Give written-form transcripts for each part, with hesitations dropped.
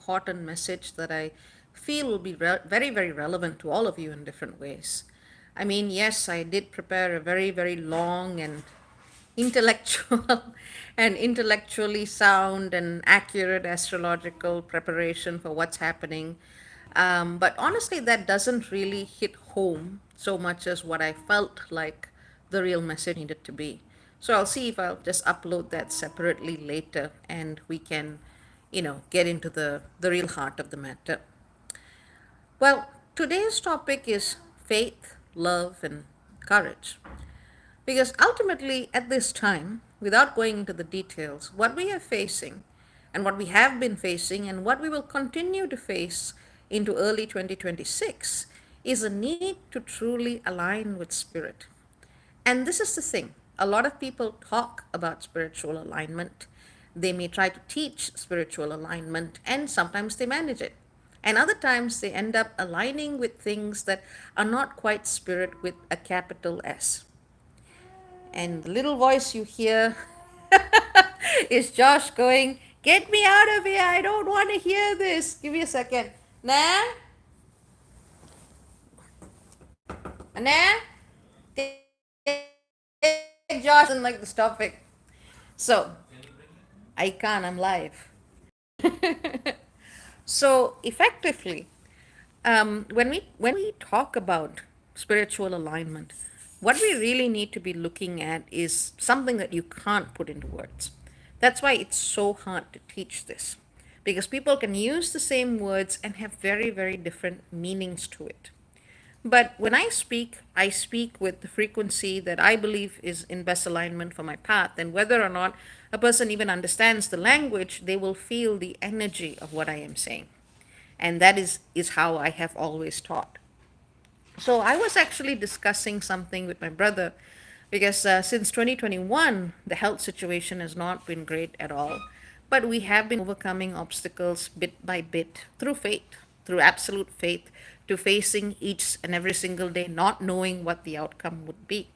important message that I feel will be very, very relevant to all of you in different ways. I mean, yes, I did prepare a very, very long and intellectual and intellectually sound and accurate astrological preparation for what's happening. But honestly, that doesn't really hit home so much as what I felt like the real message needed to be. So I'll see if I'll just upload that separately later and we can, get into the real heart of the matter. Well, today's topic is faith, love, and courage. Because ultimately, at this time, without going into the details, what we are facing and what we have been facing and what we will continue to face into early 2026 is a need to truly align with spirit. And this is the thing, a lot of people talk about spiritual alignment. They may try to teach spiritual alignment, and sometimes they manage it. And other times they end up aligning with things that are not quite spirit with a capital S. And the little voice you hear is Josh going, "Get me out of here. I don't want to hear this." Give me a second. Nah? Nah? Take Josh doesn't like this topic. So, I can't. I'm live. So, effectively, when we talk about spiritual alignment, what we really need to be looking at is something that you can't put into words. That's why it's so hard to teach this, because people can use the same words and have very, very different meanings to it. But when I speak with the frequency that I believe is in best alignment for my path. And whether or not a person even understands the language, they will feel the energy of what I am saying. And that is how I have always taught. So I was actually discussing something with my brother because since 2021, the health situation has not been great at all. But we have been overcoming obstacles bit by bit through faith, through absolute faith, to facing each and every single day, not knowing what the outcome would be.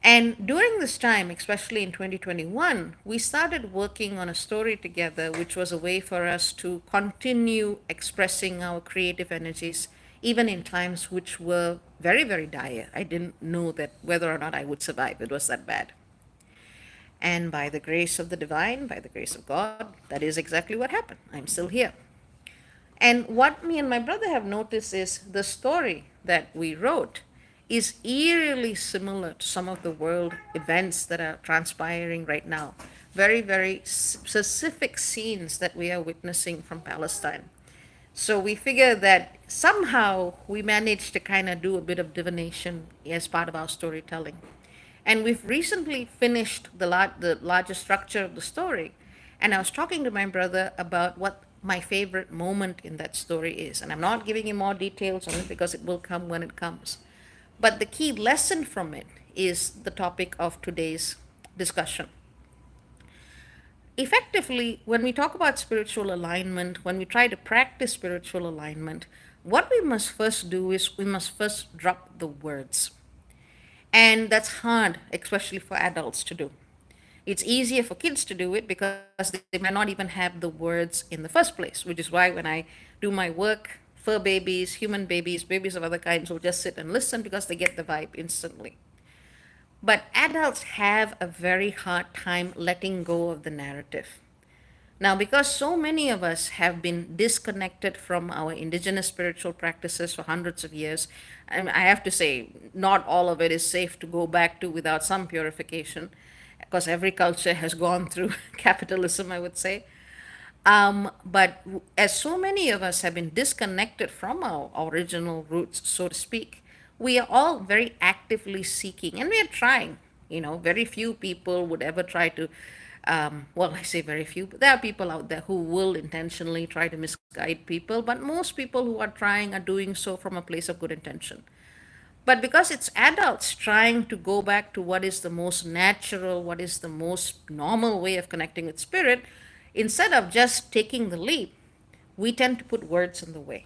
And during this time, especially in 2021, we started working on a story together, which was a way for us to continue expressing our creative energies, even in times which were very, very dire. I didn't know that whether or not I would survive. It was that bad. And by the grace of the divine, by the grace of God, that is exactly what happened. I'm still here. And what me and my brother have noticed is the story that we wrote is eerily similar to some of the world events that are transpiring right now. Very, very specific scenes that we are witnessing from Palestine. So we figure that somehow we managed to kind of do a bit of divination as part of our storytelling. And we've recently finished the larger structure of the story. And I was talking to my brother about what my favorite moment in that story is. And I'm not giving you more details on it because it will come when it comes. But the key lesson from it is the topic of today's discussion. Effectively, when we talk about spiritual alignment, when we try to practice spiritual alignment, what we must first do is we must first drop the words. And that's hard, especially for adults to do. It's easier for kids to do it because they may not even have the words in the first place, which is why when I do my work, fur babies, human babies, babies of other kinds will just sit and listen because they get the vibe instantly. But adults have a very hard time letting go of the narrative. Now, because so many of us have been disconnected from our indigenous spiritual practices for hundreds of years, and I have to say, not all of it is safe to go back to without some purification, because every culture has gone through capitalism, I would say. But as so many of us have been disconnected from our original roots, so to speak, we are all very actively seeking, and we are trying. Very few people would ever try to, well, I say very few, but there are people out there who will intentionally try to misguide people, but most people who are trying are doing so from a place of good intention. But because it's adults trying to go back to what is the most natural, what is the most normal way of connecting with spirit, instead of just taking the leap, we tend to put words in the way.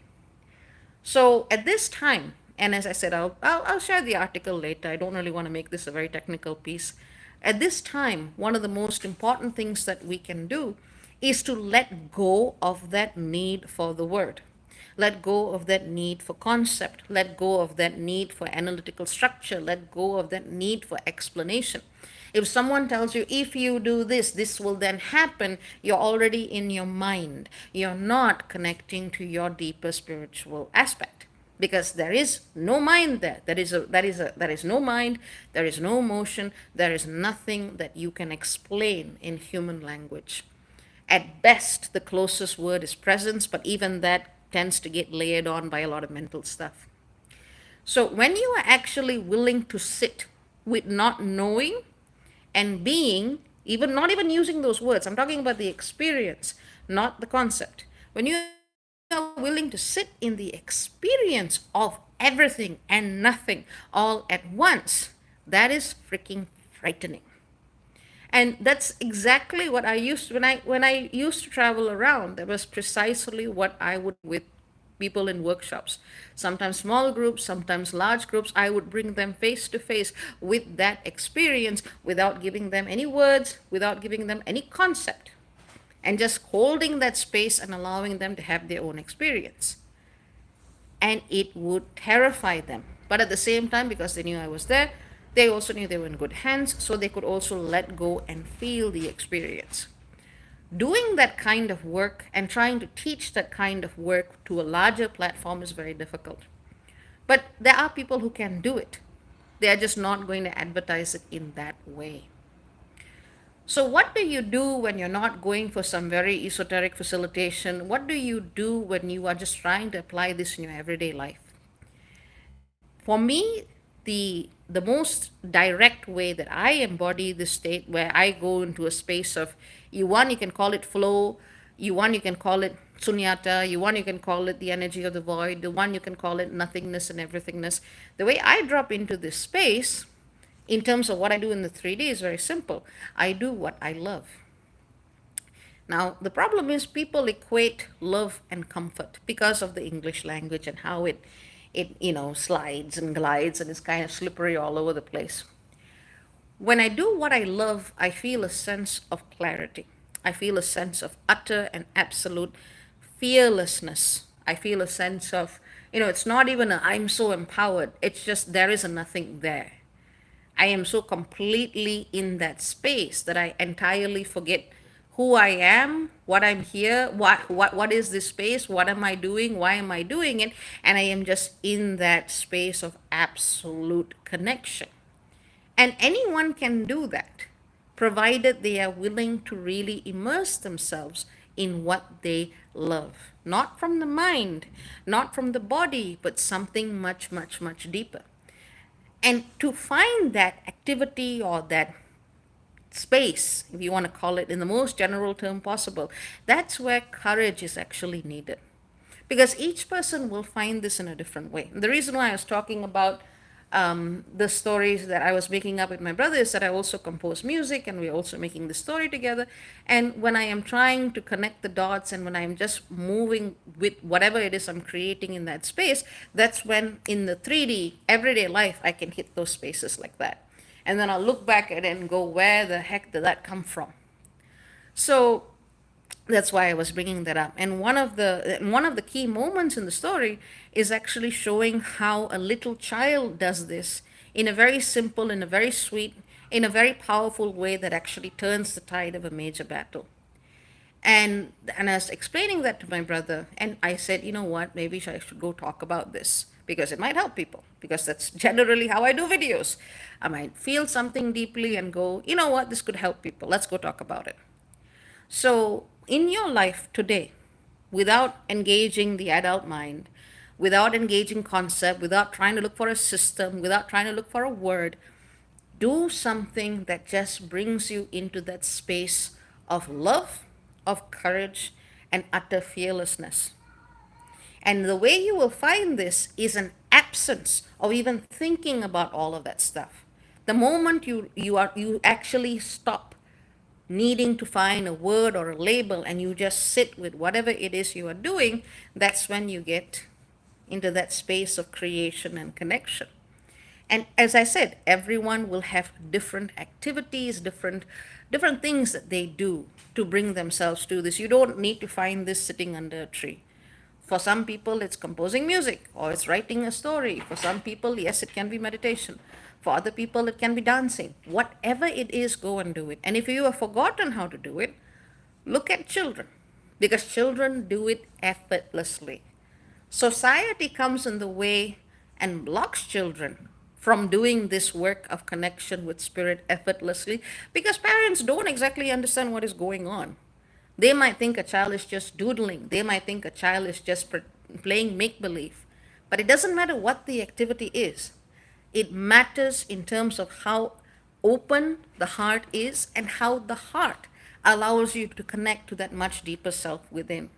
So at this time, and as I said, I'll share the article later. I don't really want to make this a very technical piece. At this time, one of the most important things that we can do is to let go of that need for the word. Let go of that need for concept. Let go of that need for analytical structure. Let go of that need for explanation. If someone tells you, if you do this, this will then happen, you're already in your mind. You're not connecting to your deeper spiritual aspect, because there is no mind there. There is no mind, there is no emotion, there is nothing that you can explain in human language. At best, the closest word is presence, but even that tends to get layered on by a lot of mental stuff. So when you are actually willing to sit with not knowing and being, even not even using those words, I'm talking about the experience, not the concept. When you are willing to sit in the experience of everything and nothing all at once, that is freaking frightening. And that's exactly what I used to, when I used to travel around. That was precisely what I would with people in workshops. Sometimes small groups, sometimes large groups. I would bring them face to face with that experience without giving them any words, without giving them any concept, and just holding that space and allowing them to have their own experience. And it would terrify them. But at the same time, because they knew I was there, they also knew they were in good hands, so they could also let go and feel the experience. Doing that kind of work and trying to teach that kind of work to a larger platform is very difficult. But there are people who can do it. They are just not going to advertise it in that way. So, what do you do when you're not going for some very esoteric facilitation? What do you do when you are just trying to apply this in your everyday life? For me, the most direct way that I embody this state, where I go into a space of, you can call it flow, you can call it sunyata, you can call it the energy of the void, you can call it nothingness and everythingness. The way I drop into this space, in terms of what I do in the 3D, is very simple. I do what I love. Now, the problem is people equate love and comfort because of the English language and how it slides and glides and is kind of slippery all over the place. When I do what I love, I feel a sense of clarity. I feel a sense of utter and absolute fearlessness. I feel a sense of, it's not even I'm so empowered. It's just there is a nothing there. I am so completely in that space that I entirely forget who I am, what I'm here, what is this space, what am I doing, why am I doing it, and I am just in that space of absolute connection. And anyone can do that, provided they are willing to really immerse themselves in what they love. Not from the mind, not from the body, but something much, much, much deeper. And to find that activity or that space, if you want to call it in the most general term possible, that's where courage is actually needed. Because each person will find this in a different way. The reason why I was talking about the stories that I was making up with my brother is that I also compose music and we're also making the story together. And when I am trying to connect the dots and when I'm just moving with whatever it is I'm creating in that space, that's when in the 3D everyday life I can hit those spaces like that. And then I'll look back at it and go, where the heck did that come from? So that's why I was bringing that up. And one of the key moments in the story is actually showing how a little child does this in a very simple, in a very sweet, in a very powerful way that actually turns the tide of a major battle. And I was explaining that to my brother, and I said, you know what, maybe I should go talk about this because it might help people, because that's generally how I do videos. I might feel something deeply and go, you know what, this could help people. Let's go talk about it. So, in your life today, without engaging the adult mind, without engaging concept, without trying to look for a system, without trying to look for a word, do something that just brings you into that space of love, of courage, and utter fearlessness. And the way you will find this is an absence of even thinking about all of that stuff. The moment you actually stop needing to find a word or a label and you just sit with whatever it is you are doing, that's when you get into that space of creation and connection. And as I said, everyone will have different activities, different different things that they do to bring themselves to this. You don't need to find this sitting under a tree. For some people, it's composing music or it's writing a story. For some people, yes, it can be meditation. For other people, it can be dancing. Whatever it is, go and do it. And if you have forgotten how to do it, look at children, because children do it effortlessly. Society comes in the way and blocks children from doing this work of connection with spirit effortlessly because parents don't exactly understand what is going on. They might think a child is just doodling. They might think a child is just playing make believe. But it doesn't matter what the activity is. It matters in terms of how open the heart is and how the heart allows you to connect to that much deeper self within.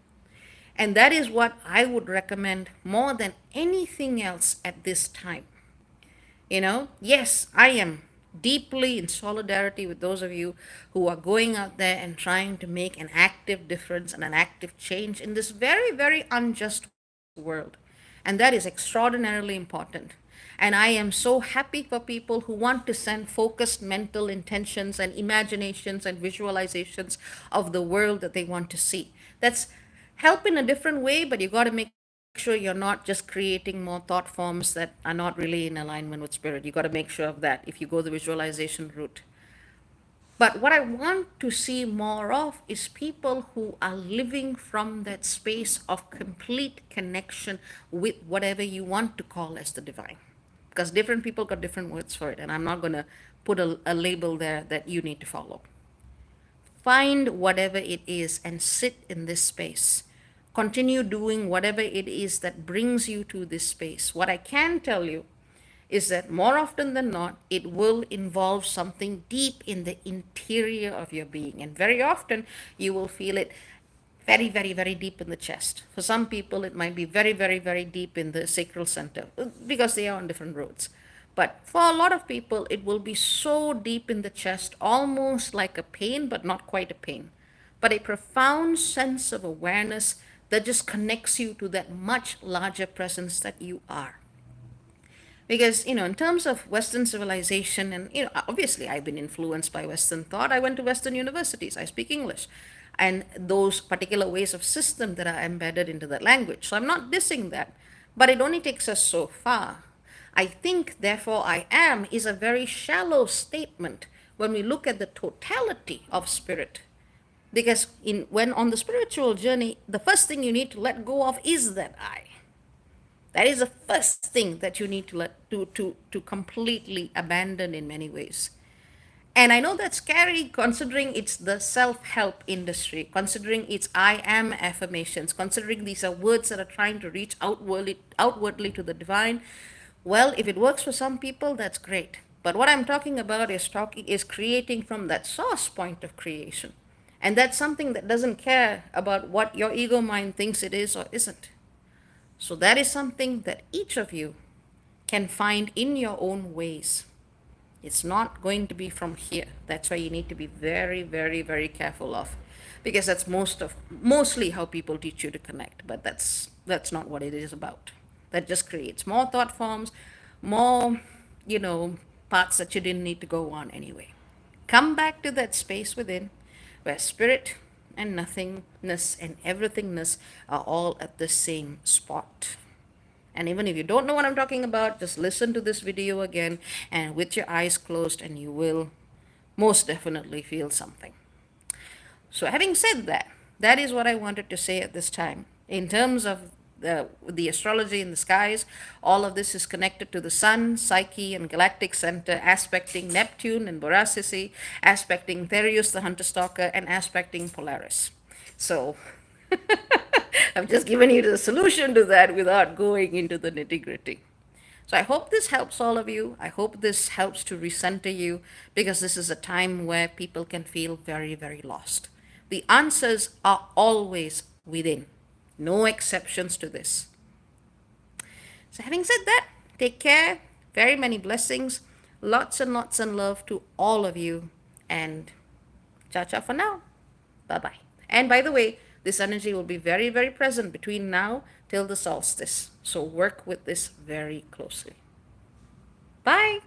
And that is what I would recommend more than anything else at this time. Yes, I am deeply in solidarity with those of you who are going out there and trying to make an active difference and an active change in this very, very unjust world. And that is extraordinarily important. And I am so happy for people who want to send focused mental intentions and imaginations and visualizations of the world that they want to see. That's help in a different way, but you got to make sure you're not just creating more thought forms that are not really in alignment with spirit. You got to make sure of that if you go the visualization route. But what I want to see more of is people who are living from that space of complete connection with whatever you want to call as the divine. Because different people got different words for it, and I'm not going to put a label there that you need to follow. Find whatever it is and sit in this space. Continue doing whatever it is that brings you to this space. What I can tell you is that more often than not, it will involve something deep in the interior of your being. And very often, you will feel it very, very, very deep in the chest. For some people, it might be very, very, very deep in the sacral center because they are on different roads. But for a lot of people, it will be so deep in the chest, almost like a pain, but not quite a pain, but a profound sense of awareness that just connects you to that much larger presence that you are. Because, in terms of Western civilization, and, obviously I've been influenced by Western thought. I went to Western universities. I speak English. And those particular ways of system that are embedded into that language. So I'm not dissing that. But it only takes us so far. I think, therefore, I am is a very shallow statement when we look at the totality of spirit. Because when on the spiritual journey, the first thing you need to let go of is that I. That is the first thing that you need to completely abandon in many ways. And I know that's scary considering it's the self-help industry, considering it's I am affirmations, considering these are words that are trying to reach outwardly to the divine. Well, if it works for some people, that's great. But what I'm talking about is creating from that source point of creation. And that's something that doesn't care about what your ego mind thinks it is or isn't. So that is something that each of you can find in your own ways. It's not going to be from here. That's why you need to be very, very, very careful of, because that's mostly how people teach you to connect. But that's not what it is about. That just creates more thought forms, more, parts that you didn't need to go on anyway. Come back to that space within where spirit and nothingness and everythingness are all at the same spot. And even if you don't know what I'm talking about, just listen to this video again and with your eyes closed, and you will most definitely feel something. So having said that, that is what I wanted to say at this time. In terms of the astrology in the skies, all of this is connected to the sun, Psyche, and Galactic Center, aspecting Neptune and Borasisi, aspecting Thereus, the hunter-stalker, and aspecting Polaris. So I've just given you the solution to that without going into the nitty-gritty. So I hope this helps all of you. I hope this helps to recenter you, because this is a time where people can feel very, very lost. The answers are always within. No exceptions to this. So having said that, take care. Very many blessings. Lots and lots of love to all of you. And cha-cha for now. Bye-bye. And by the way, this energy will be very, very present between now till the solstice. So work with this very closely. Bye.